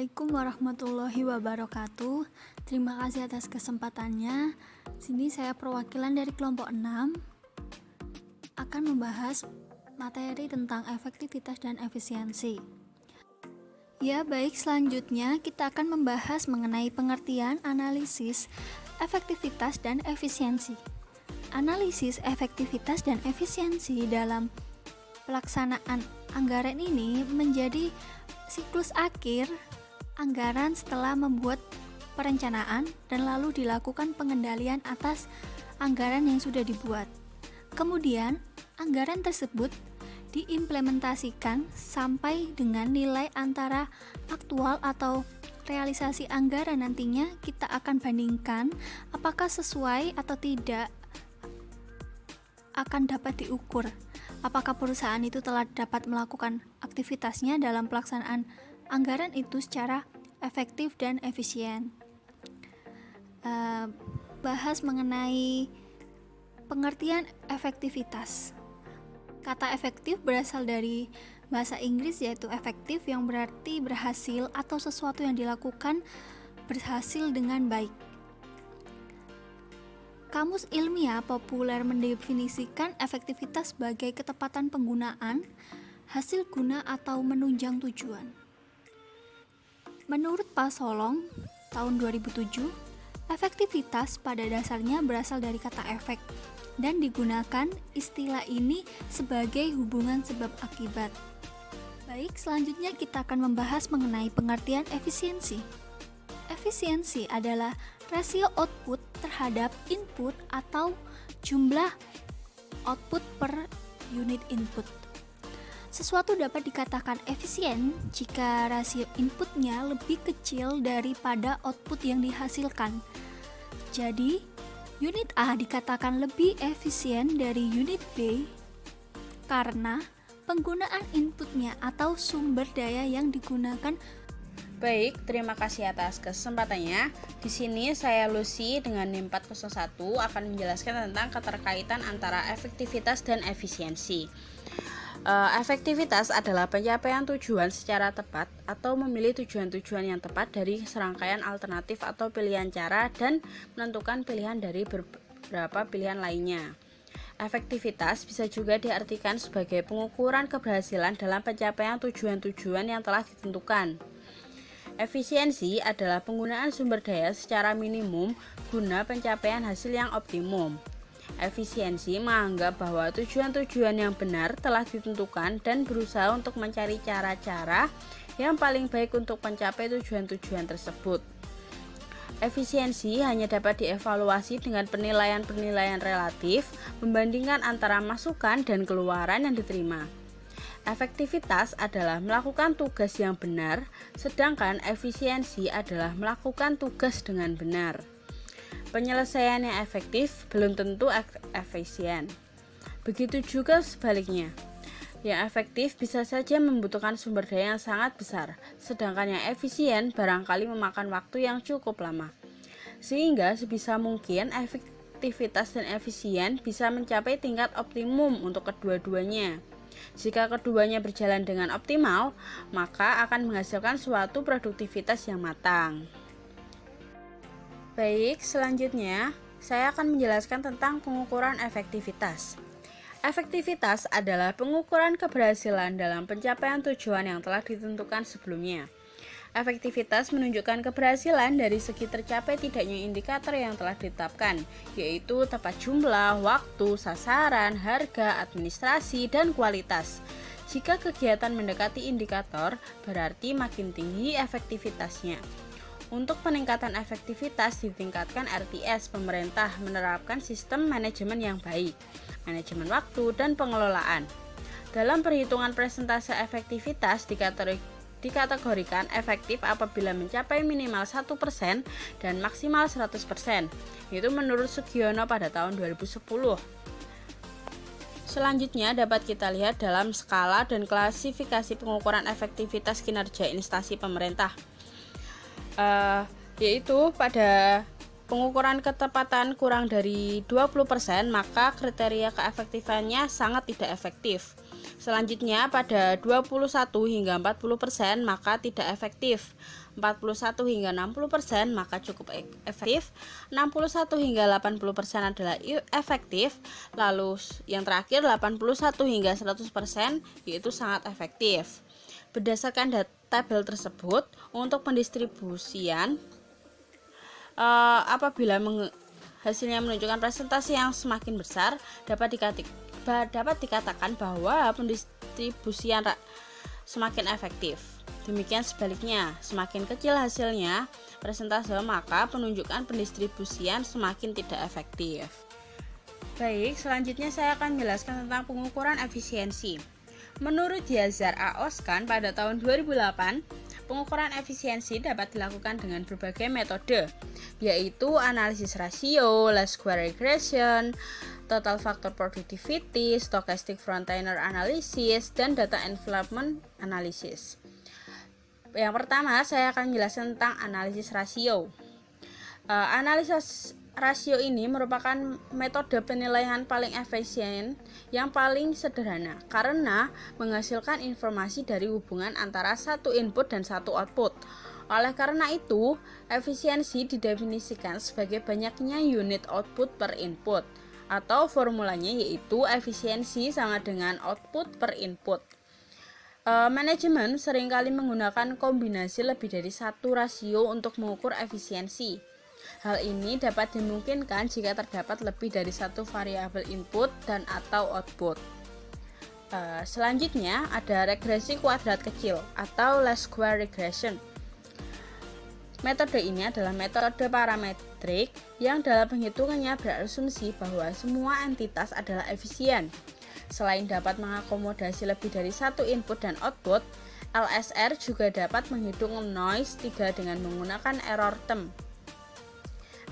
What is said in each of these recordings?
Assalamualaikum warahmatullahi wabarakatuh. Terima kasih atas kesempatannya. Sini saya perwakilan dari kelompok 6 akan membahas materi tentang efektivitas dan efisiensi. Ya, baik, selanjutnya kita akan membahas mengenai pengertian analisis efektivitas dan efisiensi. Analisis efektivitas dan efisiensi dalam pelaksanaan anggaran ini menjadi siklus akhir anggaran setelah membuat perencanaan dan lalu dilakukan pengendalian atas anggaran yang sudah dibuat. Kemudian, anggaran tersebut diimplementasikan sampai dengan nilai antara aktual atau realisasi anggaran. Nantinya kita akan bandingkan apakah sesuai atau tidak, akan dapat diukur apakah perusahaan itu telah dapat melakukan aktivitasnya dalam pelaksanaan anggaran itu secara efektif dan efisien. Bahas mengenai pengertian efektivitas. Kata efektif berasal dari bahasa Inggris, yaitu efektif, yang berarti berhasil atau sesuatu yang dilakukan berhasil dengan baik. Kamus ilmiah populer mendefinisikan efektivitas sebagai ketepatan penggunaan, hasil guna atau menunjang tujuan. Menurut Pak Solong, tahun 2007, efektivitas pada dasarnya berasal dari kata efek dan digunakan istilah ini sebagai hubungan sebab akibat. Baik, selanjutnya kita akan membahas mengenai pengertian efisiensi. Efisiensi adalah rasio output terhadap input atau jumlah output per unit input. Sesuatu dapat dikatakan efisien jika rasio inputnya lebih kecil daripada output yang dihasilkan. Jadi, unit A dikatakan lebih efisien dari unit B karena penggunaan inputnya atau sumber daya yang digunakan. Baik, terima kasih atas kesempatannya. Di sini saya Lucy dengan NIM 401 akan menjelaskan tentang keterkaitan antara efektivitas dan efisiensi. Efektivitas adalah pencapaian tujuan secara tepat atau memilih tujuan-tujuan yang tepat dari serangkaian alternatif atau pilihan cara dan menentukan pilihan dari beberapa pilihan lainnya. Efektivitas bisa juga diartikan sebagai pengukuran keberhasilan dalam pencapaian tujuan-tujuan yang telah ditentukan. Efisiensi adalah penggunaan sumber daya secara minimum guna pencapaian hasil yang optimum. Efisiensi menganggap bahwa tujuan-tujuan yang benar telah ditentukan dan berusaha untuk mencari cara-cara yang paling baik untuk mencapai tujuan-tujuan tersebut. Efisiensi hanya dapat dievaluasi dengan penilaian-penilaian relatif membandingkan antara masukan dan keluaran yang diterima. Efektivitas adalah melakukan tugas yang benar, sedangkan efisiensi adalah melakukan tugas dengan benar. Penyelesaian yang efektif belum tentu efisien. Begitu juga sebaliknya. Yang efektif bisa saja membutuhkan sumber daya yang sangat besar, sedangkan yang efisien barangkali memakan waktu yang cukup lama. Sehingga sebisa mungkin efektivitas dan efisien bisa mencapai tingkat optimum untuk kedua-duanya. Jika keduanya berjalan dengan optimal, maka akan menghasilkan suatu produktivitas yang matang. Baik, selanjutnya saya akan menjelaskan tentang pengukuran efektivitas. Efektivitas adalah pengukuran keberhasilan dalam pencapaian tujuan yang telah ditentukan sebelumnya. Efektivitas menunjukkan keberhasilan dari segi tercapai tidaknya indikator yang telah ditetapkan, yaitu tepat jumlah, waktu, sasaran, harga, administrasi, dan kualitas. Jika kegiatan mendekati indikator, berarti makin tinggi efektivitasnya. Untuk peningkatan efektivitas ditingkatkan RTS, pemerintah menerapkan sistem manajemen yang baik, manajemen waktu, dan pengelolaan. Dalam perhitungan persentase efektivitas dikategorikan efektif apabila mencapai minimal 1% dan maksimal 100%. Itu menurut Sugiono pada tahun 2010. Selanjutnya dapat kita lihat dalam skala dan klasifikasi pengukuran efektivitas kinerja instansi pemerintah. Yaitu pada pengukuran ketepatan kurang dari 20%, maka kriteria keefektifannya sangat tidak efektif. Selanjutnya pada 21 hingga 40% maka tidak efektif. 41 hingga 60% maka cukup efektif. 61 hingga 80% adalah efektif. Lalu yang terakhir 81 hingga 100% yaitu sangat efektif. Berdasarkan tabel tersebut untuk pendistribusian apabila hasilnya menunjukkan presentasi yang semakin besar dapat dikatakan bahwa pendistribusian semakin efektif. Demikian sebaliknya, semakin kecil hasilnya persentase maka penunjukan pendistribusian semakin tidak efektif. Baik, selanjutnya saya akan menjelaskan tentang pengukuran efisiensi. Menurut Yazar A. Oskan pada tahun 2008, pengukuran efisiensi dapat dilakukan dengan berbagai metode, yaitu analisis rasio, least square regression, total factor productivity, stochastic frontier analysis, dan data envelopment analysis. Yang pertama, saya akan menjelaskan tentang analisis rasio. Analisis rasio ini merupakan metode penilaian paling efisien yang paling sederhana karena menghasilkan informasi dari hubungan antara satu input dan satu output. Oleh karena itu, efisiensi didefinisikan sebagai banyaknya unit output per input, atau formulanya yaitu efisiensi sama dengan output per input. Manajemen seringkali menggunakan kombinasi lebih dari satu rasio untuk mengukur efisiensi. Hal ini dapat dimungkinkan jika terdapat lebih dari satu variabel input dan atau output. Selanjutnya ada regresi kuadrat kecil atau least square regression. Metode ini adalah metode parametrik yang dalam penghitungannya berasumsi bahwa semua entitas adalah efisien. Selain dapat mengakomodasi lebih dari satu input dan output, LSR juga dapat menghitung noise 3 dengan menggunakan error term.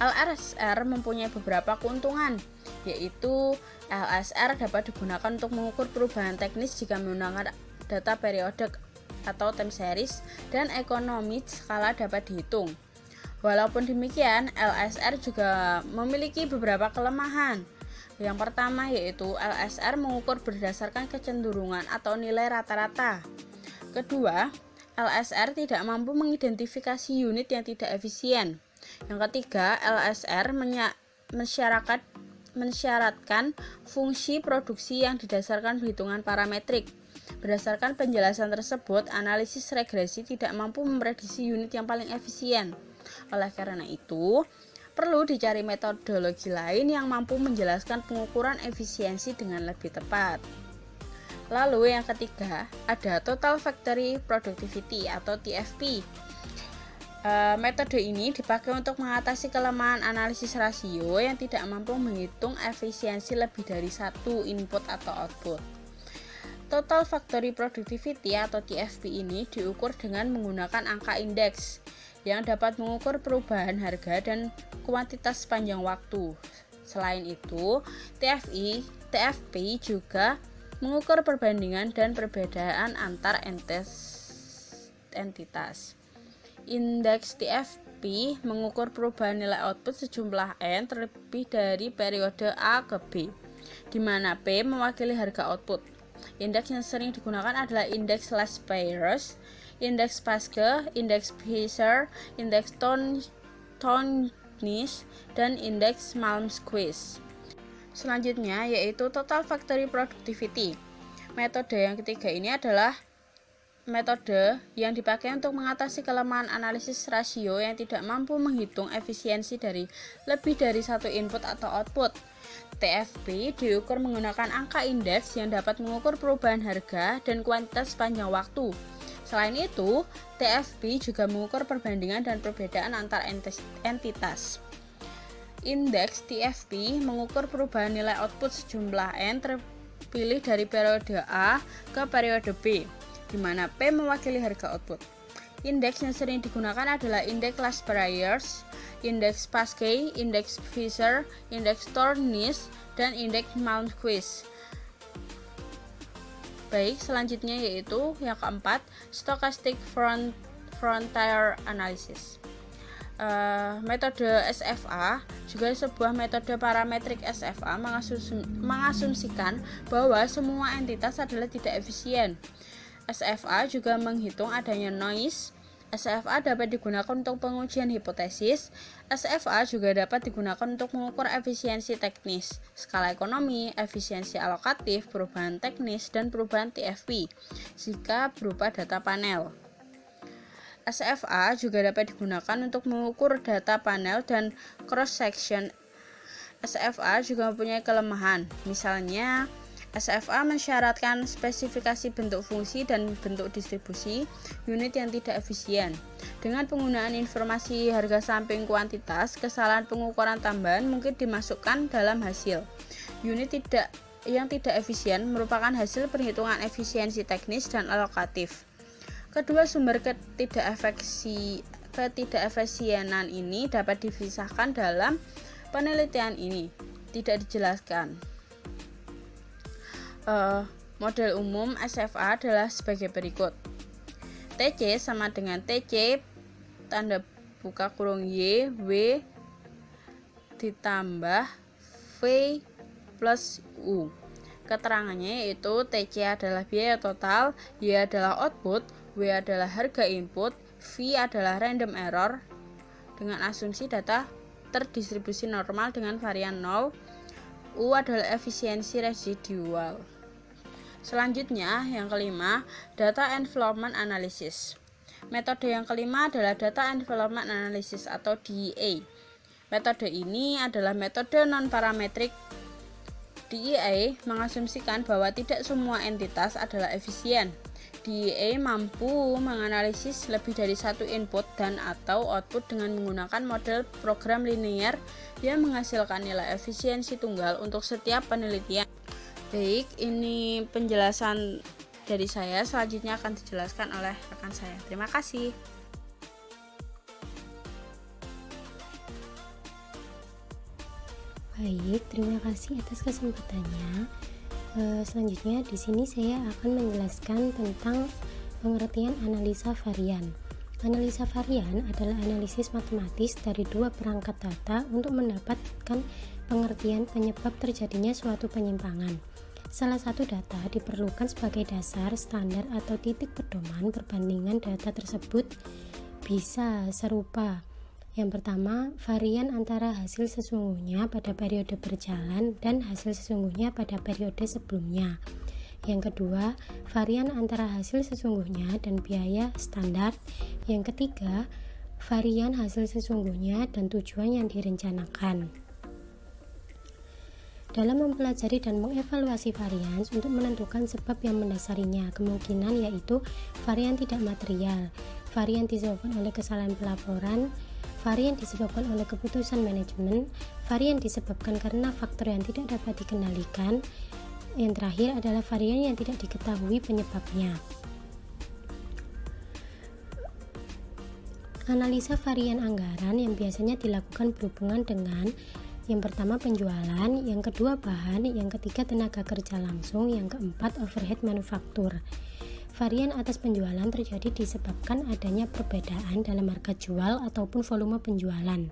LSR mempunyai beberapa keuntungan, yaitu LSR dapat digunakan untuk mengukur perubahan teknis jika menggunakan data periodik atau time series, dan ekonomi skala dapat dihitung. Walaupun demikian, LSR juga memiliki beberapa kelemahan. Yang pertama yaitu LSR mengukur berdasarkan kecenderungan atau nilai rata-rata. Kedua, LSR tidak mampu mengidentifikasi unit yang tidak efisien. Yang ketiga, LSR mensyaratkan fungsi produksi yang didasarkan perhitungan parametrik. Berdasarkan penjelasan tersebut, analisis regresi tidak mampu memprediksi unit yang paling efisien. Oleh karena itu, perlu dicari metodologi lain yang mampu menjelaskan pengukuran efisiensi dengan lebih tepat. Lalu yang ketiga, ada Total Factory Productivity atau TFP. Metode ini dipakai untuk mengatasi kelemahan analisis rasio yang tidak mampu menghitung efisiensi lebih dari satu input atau output. Total Factory Productivity atau TFP ini diukur dengan menggunakan angka indeks yang dapat mengukur perubahan harga dan kuantitas sepanjang waktu. Selain itu, TFP juga mengukur perbandingan dan perbedaan antar entitas. Indeks TFP mengukur perubahan nilai output sejumlah N terlebih dari periode A ke B, di mana P mewakili harga output. Indeks yang sering digunakan adalah indeks Laspeyres, indeks Paske, indeks Fisher, indeks Thornish, dan indeks Malmquist. Selanjutnya yaitu Total Factory Productivity. Metode yang ketiga ini adalah metode yang dipakai untuk mengatasi kelemahan analisis rasio yang tidak mampu menghitung efisiensi dari lebih dari satu input atau output. TFP diukur menggunakan angka indeks yang dapat mengukur perubahan harga dan kuantitas sepanjang waktu. Selain itu, TFP juga mengukur perbandingan dan perbedaan antar entitas. Indeks TFP mengukur perubahan nilai output sejumlah N terpilih dari periode A ke periode B, di mana P mewakili harga output. Indeks yang sering digunakan adalah indeks Laspeyres, indeks Paske, indeks Fisher, indeks Thornish, dan indeks Malmquist. Baik, selanjutnya yaitu yang keempat, Stochastic Frontier Analysis. Metode SFA juga sebuah metode parametrik. SFA mengasumsikan bahwa semua entitas adalah tidak efisien. SFA juga menghitung adanya noise. SFA dapat digunakan untuk pengujian hipotesis. SFA juga dapat digunakan untuk mengukur efisiensi teknis, skala ekonomi, efisiensi alokatif, perubahan teknis, dan perubahan TFP jika berupa data panel. SFA juga dapat digunakan untuk mengukur data panel dan cross-section. SFA juga mempunyai kelemahan, misalnya SFA mensyaratkan spesifikasi bentuk fungsi dan bentuk distribusi unit yang tidak efisien. Dengan penggunaan informasi harga samping kuantitas, kesalahan pengukuran tambahan mungkin dimasukkan dalam hasil. Unit yang tidak efisien merupakan hasil perhitungan efisiensi teknis dan alokatif. Kedua sumber ketidakefisienan ini dapat dipisahkan dalam penelitian ini. Tidak dijelaskan. Model umum SFA adalah sebagai berikut. TC sama dengan TC tanda buka kurung Y W ditambah V plus U. Keterangannya yaitu TC adalah biaya total, Y adalah output, W adalah harga input, V adalah random error dengan asumsi data terdistribusi normal dengan varian 0, U adalah efisiensi residual. Selanjutnya, yang kelima, data envelopment analysis. Metode yang kelima adalah data envelopment analysis atau DEA. Metode ini adalah metode non-parametrik. DEA mengasumsikan bahwa tidak semua entitas adalah efisien. DEA mampu menganalisis lebih dari satu input dan atau output dengan menggunakan model program linear yang menghasilkan nilai efisiensi tunggal untuk setiap penelitian. Baik, ini penjelasan dari saya. Selanjutnya akan dijelaskan oleh rekan saya. Terima kasih. Baik, terima kasih atas kesempatannya. Selanjutnya di sini saya akan menjelaskan tentang pengertian analisa varian. Analisa varian adalah analisis matematis dari dua perangkat data untuk mendapatkan pengertian penyebab terjadinya suatu penyimpangan. Salah satu data diperlukan sebagai dasar, standar, atau titik pedoman perbandingan data tersebut bisa serupa. Yang pertama, varian antara hasil sesungguhnya pada periode berjalan dan hasil sesungguhnya pada periode sebelumnya. Yang kedua, varian antara hasil sesungguhnya dan biaya standar. Yang ketiga, varian hasil sesungguhnya dan tujuan yang direncanakan. Dalam mempelajari dan mengevaluasi varian untuk menentukan sebab yang mendasarinya, kemungkinan yaitu varian tidak material, varian disebabkan oleh kesalahan pelaporan, varian disebabkan oleh keputusan manajemen, varian disebabkan karena faktor yang tidak dapat dikendalikan. Yang terakhir adalah varian yang tidak diketahui penyebabnya. Analisa varian anggaran yang biasanya dilakukan berhubungan dengan yang pertama penjualan, yang kedua bahan, yang ketiga tenaga kerja langsung, yang keempat overhead manufaktur. Varian atas penjualan terjadi disebabkan adanya perbedaan dalam harga jual ataupun volume penjualan.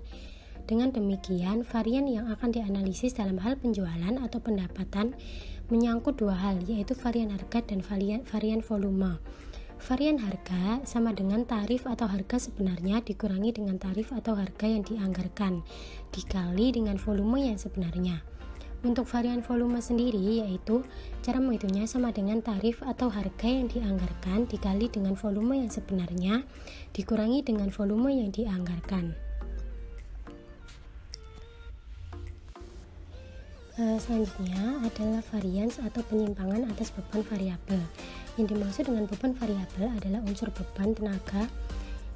Dengan demikian, varian yang akan dianalisis dalam hal penjualan atau pendapatan menyangkut dua hal, yaitu varian harga dan varian volume. Varian harga sama dengan tarif atau harga sebenarnya dikurangi dengan tarif atau harga yang dianggarkan, dikali dengan volume yang sebenarnya. Untuk varian volume sendiri, yaitu cara menghitungnya sama dengan tarif atau harga yang dianggarkan dikali dengan volume yang sebenarnya dikurangi dengan volume yang dianggarkan. Selanjutnya adalah varians atau penyimpangan atas beban variabel. Yang dimaksud dengan beban variabel adalah unsur beban tenaga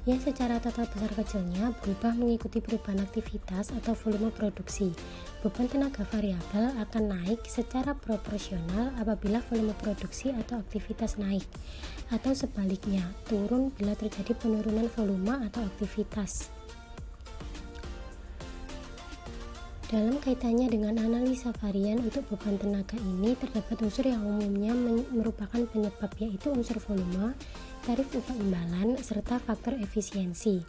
yang secara total besar kecilnya berubah mengikuti perubahan aktivitas atau volume produksi. Beban tenaga variabel akan naik secara proporsional apabila volume produksi atau aktivitas naik, atau sebaliknya, turun bila terjadi penurunan volume atau aktivitas. Dalam kaitannya dengan analisa varian untuk beban tenaga ini, terdapat unsur yang umumnya merupakan penyebab, yaitu unsur volume, tarif upah imbalan, serta faktor efisiensi.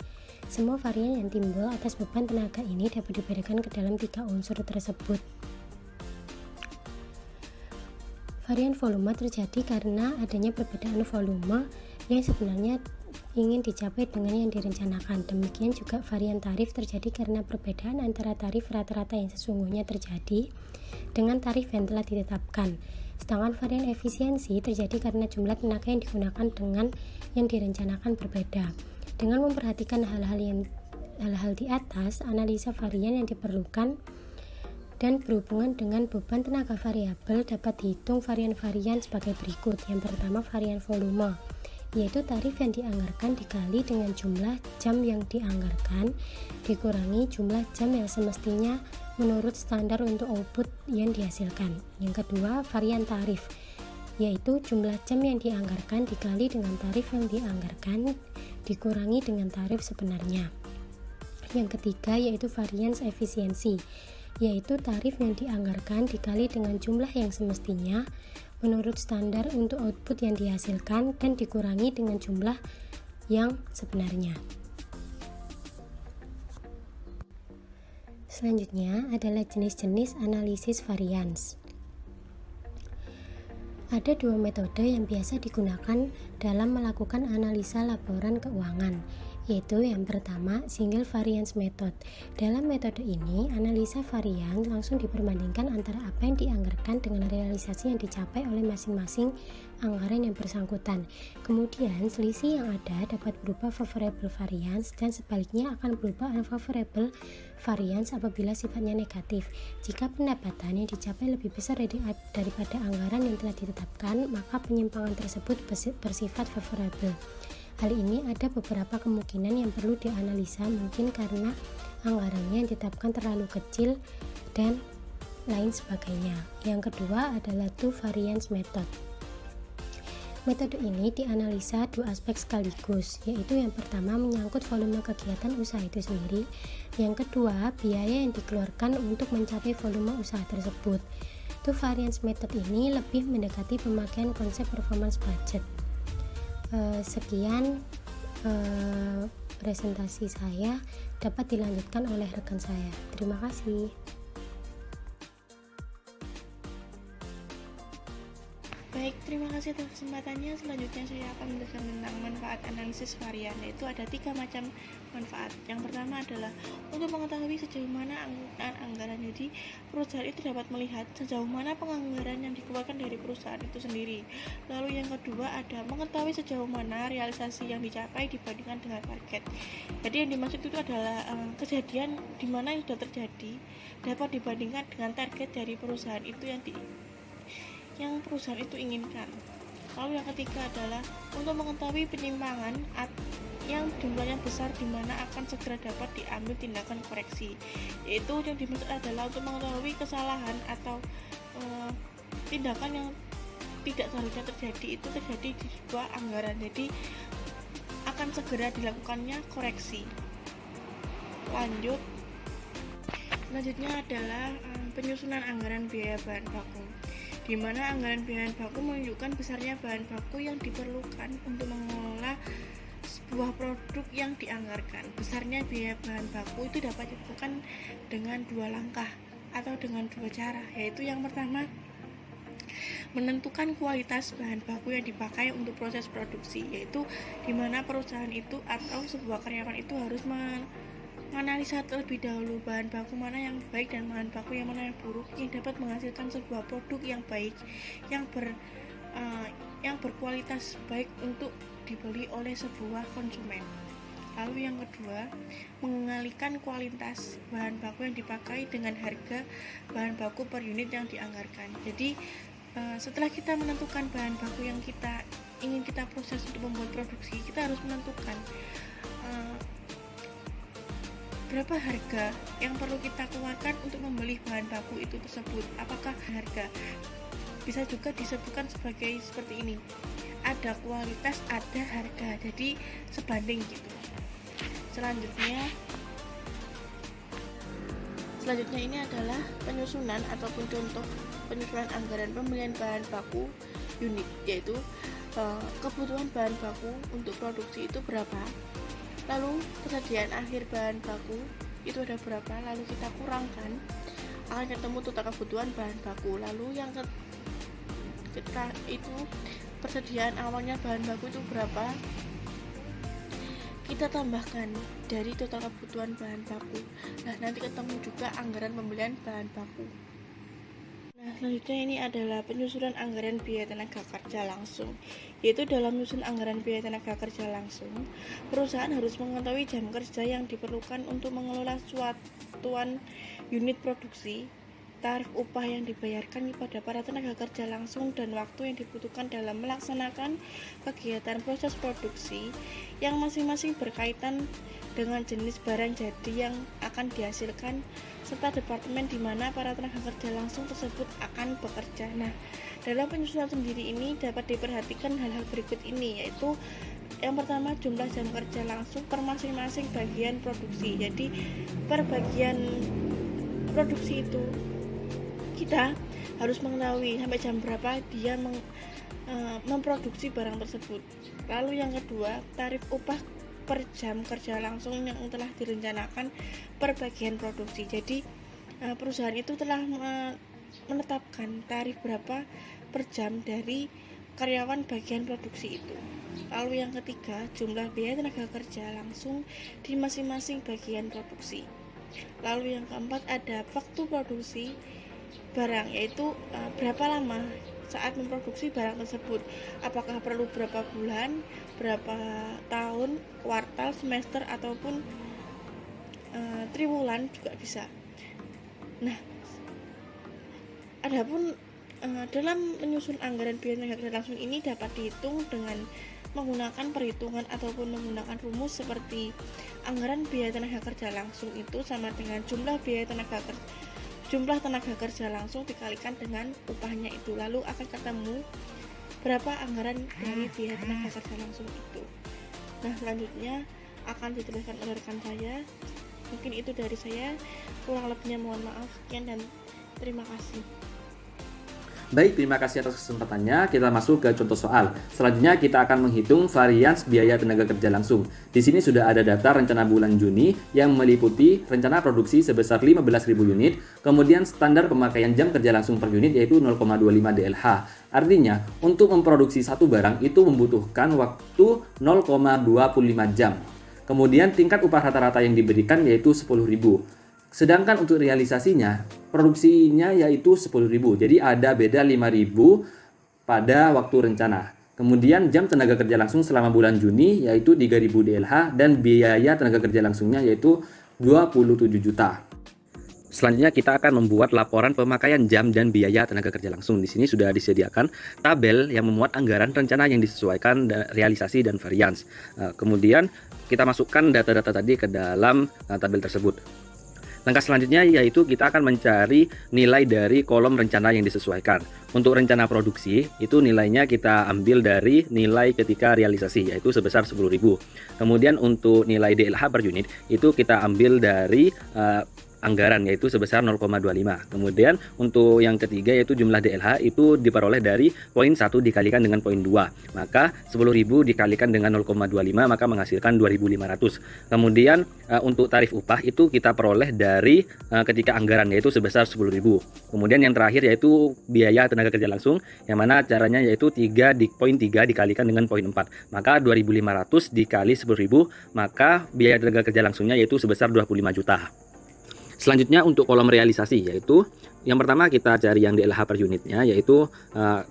Semua varian yang timbul atas beban tenaga ini dapat dibedakan ke dalam 3 unsur tersebut. Varian volume terjadi karena adanya perbedaan volume yang sebenarnya ingin dicapai dengan yang direncanakan. Demikian juga varian tarif terjadi karena perbedaan antara tarif rata-rata yang sesungguhnya terjadi dengan tarif yang telah ditetapkan. Sedangkan varian efisiensi terjadi karena jumlah tenaga yang digunakan dengan yang direncanakan berbeda. Dengan memperhatikan hal-hal di atas, analisa varian yang diperlukan dan berhubungan dengan beban tenaga variabel dapat dihitung varian-varian sebagai berikut. Yang pertama, varian volume, yaitu tarif yang dianggarkan dikali dengan jumlah jam yang dianggarkan dikurangi jumlah jam yang semestinya menurut standar untuk output yang dihasilkan. Yang kedua, varian tarif, yaitu jumlah jam yang dianggarkan dikali dengan tarif yang dianggarkan dikurangi dengan tarif sebenarnya. Yang ketiga yaitu varian efisiensi, yaitu tarif yang dianggarkan dikali dengan jumlah yang semestinya menurut standar untuk output yang dihasilkan dan dikurangi dengan jumlah yang sebenarnya. Selanjutnya adalah jenis-jenis analisis varians. Ada 2 metode yang biasa digunakan dalam melakukan analisa laporan keuangan, yaitu yang pertama, single variance method. Dalam metode ini, analisa varian langsung diperbandingkan antara apa yang dianggarkan dengan realisasi yang dicapai oleh masing-masing anggaran yang bersangkutan. Kemudian, selisih yang ada dapat berupa favorable variance dan sebaliknya akan berupa unfavorable variance apabila sifatnya negatif. Jika pendapatan yang dicapai lebih besar daripada anggaran yang telah ditetapkan, maka penyimpangan tersebut bersifat favorable. Hal ini ada beberapa kemungkinan yang perlu dianalisa, mungkin karena anggarannya yang ditetapkan terlalu kecil dan lain sebagainya. Yang kedua adalah two variance method. Metode ini dianalisa 2 aspek sekaligus, yaitu yang pertama menyangkut volume kegiatan usaha itu sendiri, yang kedua biaya yang dikeluarkan untuk mencapai volume usaha tersebut. Two variance method ini lebih mendekati pemakaian konsep performance budget. Sekian presentasi saya, dapat dilanjutkan oleh rekan saya. Terima kasih. Baik, terima kasih atas kesempatannya. Selanjutnya saya akan menjelaskan tentang manfaat analisis varian, yaitu ada 3 macam manfaat. Yang pertama adalah untuk mengetahui sejauh mana anggaran. Jadi perusahaan itu dapat melihat sejauh mana penganggaran yang dikeluarkan dari perusahaan itu sendiri. Lalu yang kedua ada mengetahui sejauh mana realisasi yang dicapai dibandingkan dengan target. Jadi yang dimaksud itu adalah kejadian di mana yang sudah terjadi dapat dibandingkan dengan target dari perusahaan itu yang perusahaan itu inginkan. Lalu yang ketiga adalah untuk mengetahui penyimpangan yang jumlahnya besar di mana akan segera dapat diambil tindakan koreksi. Yaitu yang dimaksud adalah untuk mengetahui kesalahan atau tindakan yang tidak seharusnya terjadi itu terjadi di sebuah anggaran. Jadi akan segera dilakukannya koreksi. Selanjutnya adalah penyusunan anggaran biaya bahan baku, di mana anggaran biaya bahan baku menunjukkan besarnya bahan baku yang diperlukan untuk mengelola sebuah produk yang dianggarkan. Besarnya biaya bahan baku itu dapat dilakukan dengan 2 langkah atau dengan 2 cara, yaitu yang pertama menentukan kualitas bahan baku yang dipakai untuk proses produksi, yaitu di mana perusahaan itu atau sebuah karyawan itu harus menganalisa terlebih dahulu bahan baku mana yang baik dan bahan baku yang mana yang buruk yang dapat menghasilkan sebuah produk yang baik yang berkualitas baik untuk dibeli oleh sebuah konsumen. Lalu yang kedua, mengenalikan kualitas bahan baku yang dipakai dengan harga bahan baku per unit yang dianggarkan. Jadi setelah kita menentukan bahan baku yang ingin kita proses untuk membuat produksi, kita harus menentukan berapa harga yang perlu kita keluarkan untuk membeli bahan baku itu tersebut. Apakah harga bisa juga disebutkan sebagai seperti ini, ada kualitas, ada harga, jadi sebanding gitu. Selanjutnya ini adalah penyusunan ataupun contoh penyusunan anggaran pembelian bahan baku unit, yaitu kebutuhan bahan baku untuk produksi itu berapa, lalu persediaan akhir bahan baku itu ada berapa, lalu kita kurangkan, akan ketemu total kebutuhan bahan baku. Lalu yang kita itu persediaan awalnya bahan baku itu berapa, kita tambahkan dari total kebutuhan bahan baku. Nah, nanti ketemu juga anggaran pembelian bahan baku. Nah, selanjutnya ini adalah penyusunan anggaran biaya tenaga kerja langsung, yaitu dalam menyusun anggaran biaya tenaga kerja langsung, perusahaan harus mengetahui jam kerja yang diperlukan untuk mengelola suatuan unit produksi, tarif upah yang dibayarkan kepada para tenaga kerja langsung, dan waktu yang dibutuhkan dalam melaksanakan kegiatan proses produksi yang masing-masing berkaitan dengan jenis barang jadi yang akan dihasilkan, serta departemen di mana para tenaga kerja langsung tersebut akan bekerja. Nah, dalam penyusunan sendiri ini dapat diperhatikan hal-hal berikut ini, yaitu yang pertama jumlah jam kerja langsung per masing-masing bagian produksi. Jadi per bagian produksi itu kita harus mengetahui sampai jam berapa dia memproduksi barang tersebut. Lalu yang kedua, tarif upah per jam kerja langsung yang telah direncanakan per bagian produksi. Jadi perusahaan itu telah menetapkan tarif berapa per jam dari karyawan bagian produksi itu. Lalu yang ketiga, jumlah biaya tenaga kerja langsung di masing-masing bagian produksi. Lalu yang keempat, ada waktu produksi barang, yaitu berapa lama saat memproduksi barang tersebut, apakah perlu berapa bulan, berapa tahun, kuartal, semester, ataupun triwulan juga bisa. Nah, adapun dalam menyusun anggaran biaya tenaga kerja langsung ini dapat dihitung dengan menggunakan perhitungan ataupun menggunakan rumus seperti anggaran biaya tenaga kerja langsung itu sama dengan jumlah tenaga kerja langsung dikalikan dengan upahnya itu, lalu akan ketemu berapa anggaran dari biaya tenaga kerja langsung itu. Nah, selanjutnya akan dituliskan oleh rekan saya. Mungkin itu dari saya, kurang lebihnya mohon maaf. Sekian dan terima kasih. Baik, terima kasih atas kesempatannya. Kita masuk ke contoh soal. Selanjutnya kita akan menghitung varians biaya tenaga kerja langsung. Di sini sudah ada data rencana bulan Juni yang meliputi rencana produksi sebesar 15.000 unit, kemudian standar pemakaian jam kerja langsung per unit yaitu 0,25 DLH. Artinya, untuk memproduksi satu barang itu membutuhkan waktu 0,25 jam. Kemudian tingkat upah rata-rata yang diberikan yaitu 10.000. Sedangkan untuk realisasinya, produksinya yaitu 10.000. Jadi ada beda 5.000 pada waktu rencana. Kemudian jam tenaga kerja langsung selama bulan Juni yaitu 3.000 DLH dan biaya tenaga kerja langsungnya yaitu 27 juta. Selanjutnya kita akan membuat laporan pemakaian jam dan biaya tenaga kerja langsung. Di sini sudah disediakan tabel yang memuat anggaran rencana yang disesuaikan realisasi dan varians. Kemudian kita masukkan data-data tadi ke dalam tabel tersebut. Langkah selanjutnya yaitu kita akan mencari nilai dari kolom rencana yang disesuaikan. Untuk rencana produksi itu nilainya kita ambil dari nilai ketika realisasi yaitu sebesar 10.000. Kemudian untuk nilai DLH per unit itu kita ambil dari anggaran yaitu sebesar 0,25. Kemudian untuk yang ketiga yaitu jumlah DLH itu diperoleh dari poin 1 dikalikan dengan poin 2. Maka 10.000 dikalikan dengan 0,25 maka menghasilkan 2.500. Kemudian untuk tarif upah itu kita peroleh dari ketika anggaran yaitu sebesar 10.000. Kemudian yang terakhir yaitu biaya tenaga kerja langsung yang mana caranya yaitu poin 3 dikalikan dengan poin 4. Maka 2.500 dikali 10.000 maka biaya tenaga kerja langsungnya yaitu sebesar 25 juta. Selanjutnya untuk kolom realisasi yaitu yang pertama kita cari yang DLH per unitnya yaitu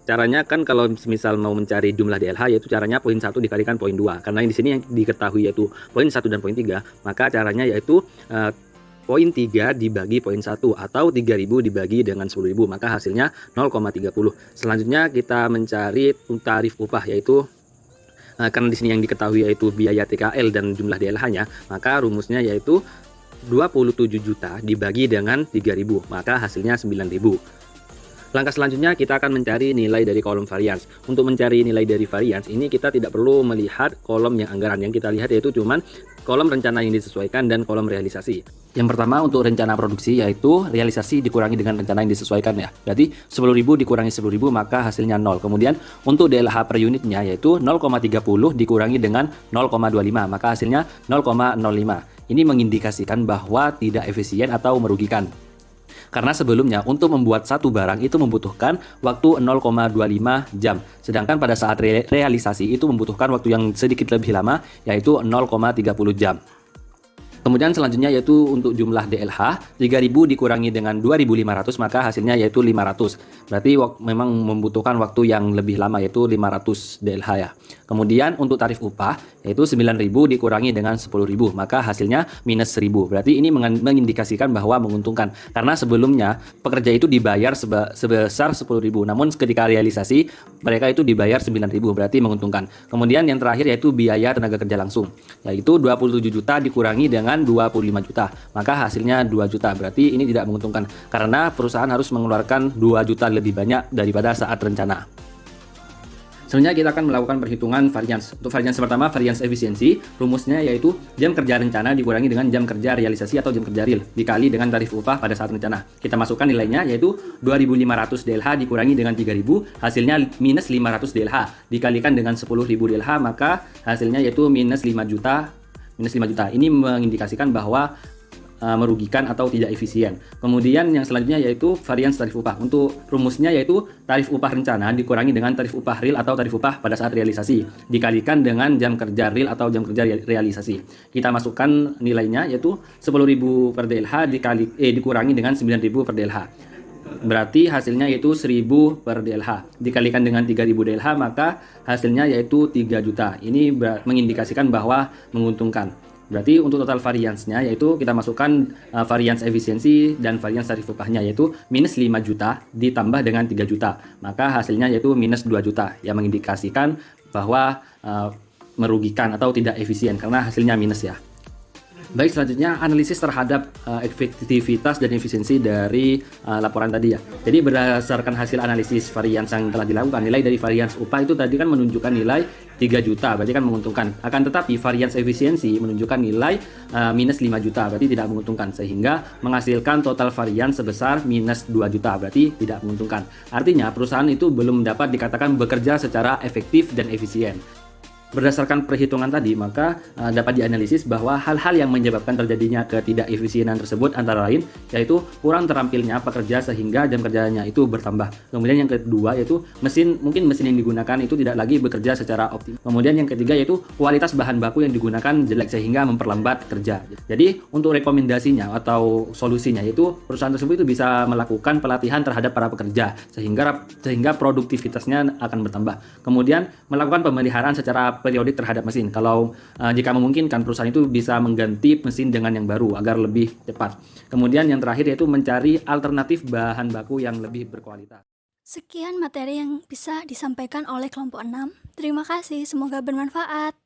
caranya kan kalau misal mau mencari jumlah DLH yaitu caranya poin 1 dikalikan poin 2 karena di sini yang diketahui yaitu poin 1 dan poin 3 maka caranya yaitu poin 3 dibagi poin 1 atau 3.000 dibagi dengan 10.000 maka hasilnya 0,30. Selanjutnya kita mencari tarif upah yaitu karena di sini yang diketahui yaitu biaya TKL dan jumlah DLH-nya maka rumusnya yaitu 27 juta dibagi dengan 3.000 maka hasilnya 9.000. Langkah selanjutnya kita akan mencari nilai dari kolom varians. Untuk mencari nilai dari varians ini kita tidak perlu melihat kolom yang anggaran, yang kita lihat yaitu cuman kolom rencana yang disesuaikan dan kolom realisasi. Yang pertama untuk rencana produksi yaitu realisasi dikurangi dengan rencana yang disesuaikan ya. Berarti 10.000 dikurangi 10.000 maka hasilnya 0. Kemudian untuk DLH per unitnya yaitu 0,30 dikurangi dengan 0,25 maka hasilnya 0,05. Ini mengindikasikan bahwa tidak efisien atau merugikan. Karena sebelumnya untuk membuat satu barang itu membutuhkan waktu 0,25 jam. Sedangkan pada saat realisasi itu membutuhkan waktu yang sedikit lebih lama yaitu 0,30 jam. Kemudian selanjutnya yaitu untuk jumlah DLH 3.000 dikurangi dengan 2.500 maka hasilnya yaitu 500. Berarti memang membutuhkan waktu yang lebih lama yaitu 500 DLH ya. Kemudian untuk tarif upah yaitu 9.000 dikurangi dengan 10.000 maka hasilnya minus 1.000. Berarti ini mengindikasikan bahwa menguntungkan karena sebelumnya pekerja itu dibayar sebesar 10.000 namun ketika realisasi mereka itu dibayar 9.000 berarti menguntungkan. Kemudian yang terakhir yaitu biaya tenaga kerja langsung yaitu 27 juta dikurangi dengan 25 juta maka hasilnya 2 juta. Berarti ini tidak menguntungkan karena perusahaan harus mengeluarkan 2 juta lebih banyak daripada saat rencana. Selanjutnya kita akan melakukan perhitungan varians. Untuk varians pertama, varians efisiensi, rumusnya yaitu jam kerja rencana dikurangi dengan jam kerja realisasi atau jam kerja real, dikali dengan tarif upah pada saat rencana. Kita masukkan nilainya yaitu 2.500 DLH dikurangi dengan 3.000, hasilnya minus 500 DLH. Dikalikan dengan 10.000 DLH, maka hasilnya yaitu minus 5 juta. Ini mengindikasikan bahwa merugikan atau tidak efisien. Kemudian yang selanjutnya yaitu varians tarif upah. Untuk rumusnya yaitu tarif upah rencana dikurangi dengan tarif upah real atau tarif upah pada saat realisasi dikalikan dengan jam kerja real atau jam kerja realisasi. Kita masukkan nilainya yaitu 10.000 per DLH dikurangi dengan 9.000 per DLH. Berarti hasilnya yaitu 1.000 per DLH dikalikan dengan 3.000 DLH maka hasilnya yaitu 3 juta. Ini mengindikasikan bahwa menguntungkan. Berarti untuk total variansnya yaitu kita masukkan varians efisiensi dan varians tarif upahnya yaitu minus 5 juta ditambah dengan 3 juta. Maka hasilnya yaitu minus 2 juta yang mengindikasikan bahwa merugikan atau tidak efisien karena hasilnya minus ya. Baik, selanjutnya analisis terhadap efektivitas dan efisiensi dari laporan tadi ya. Jadi berdasarkan hasil analisis varians yang telah dilakukan, nilai dari varians upah itu tadi kan menunjukkan nilai 3 juta, berarti kan menguntungkan. Akan tetapi varians efisiensi menunjukkan nilai minus 5 juta, berarti tidak menguntungkan. Sehingga menghasilkan total varians sebesar minus 2 juta, berarti tidak menguntungkan. Artinya perusahaan itu belum dapat dikatakan bekerja secara efektif dan efisien. Berdasarkan perhitungan tadi, maka dapat dianalisis bahwa hal-hal yang menyebabkan terjadinya ketidakefisienan tersebut antara lain yaitu kurang terampilnya pekerja sehingga jam kerjanya itu bertambah. Kemudian yang kedua yaitu mungkin mesin yang digunakan itu tidak lagi bekerja secara optimal. Kemudian yang ketiga yaitu kualitas bahan baku yang digunakan jelek sehingga memperlambat kerja. Jadi untuk rekomendasinya atau solusinya yaitu perusahaan tersebut itu bisa melakukan pelatihan terhadap para pekerja sehingga produktivitasnya akan bertambah. Kemudian melakukan pemeliharaan secara periodik terhadap mesin. Kalau jika memungkinkan perusahaan itu bisa mengganti mesin dengan yang baru agar lebih cepat. Kemudian yang terakhir yaitu mencari alternatif bahan baku yang lebih berkualitas. Sekian materi yang bisa disampaikan oleh kelompok 6. Terima kasih, semoga bermanfaat.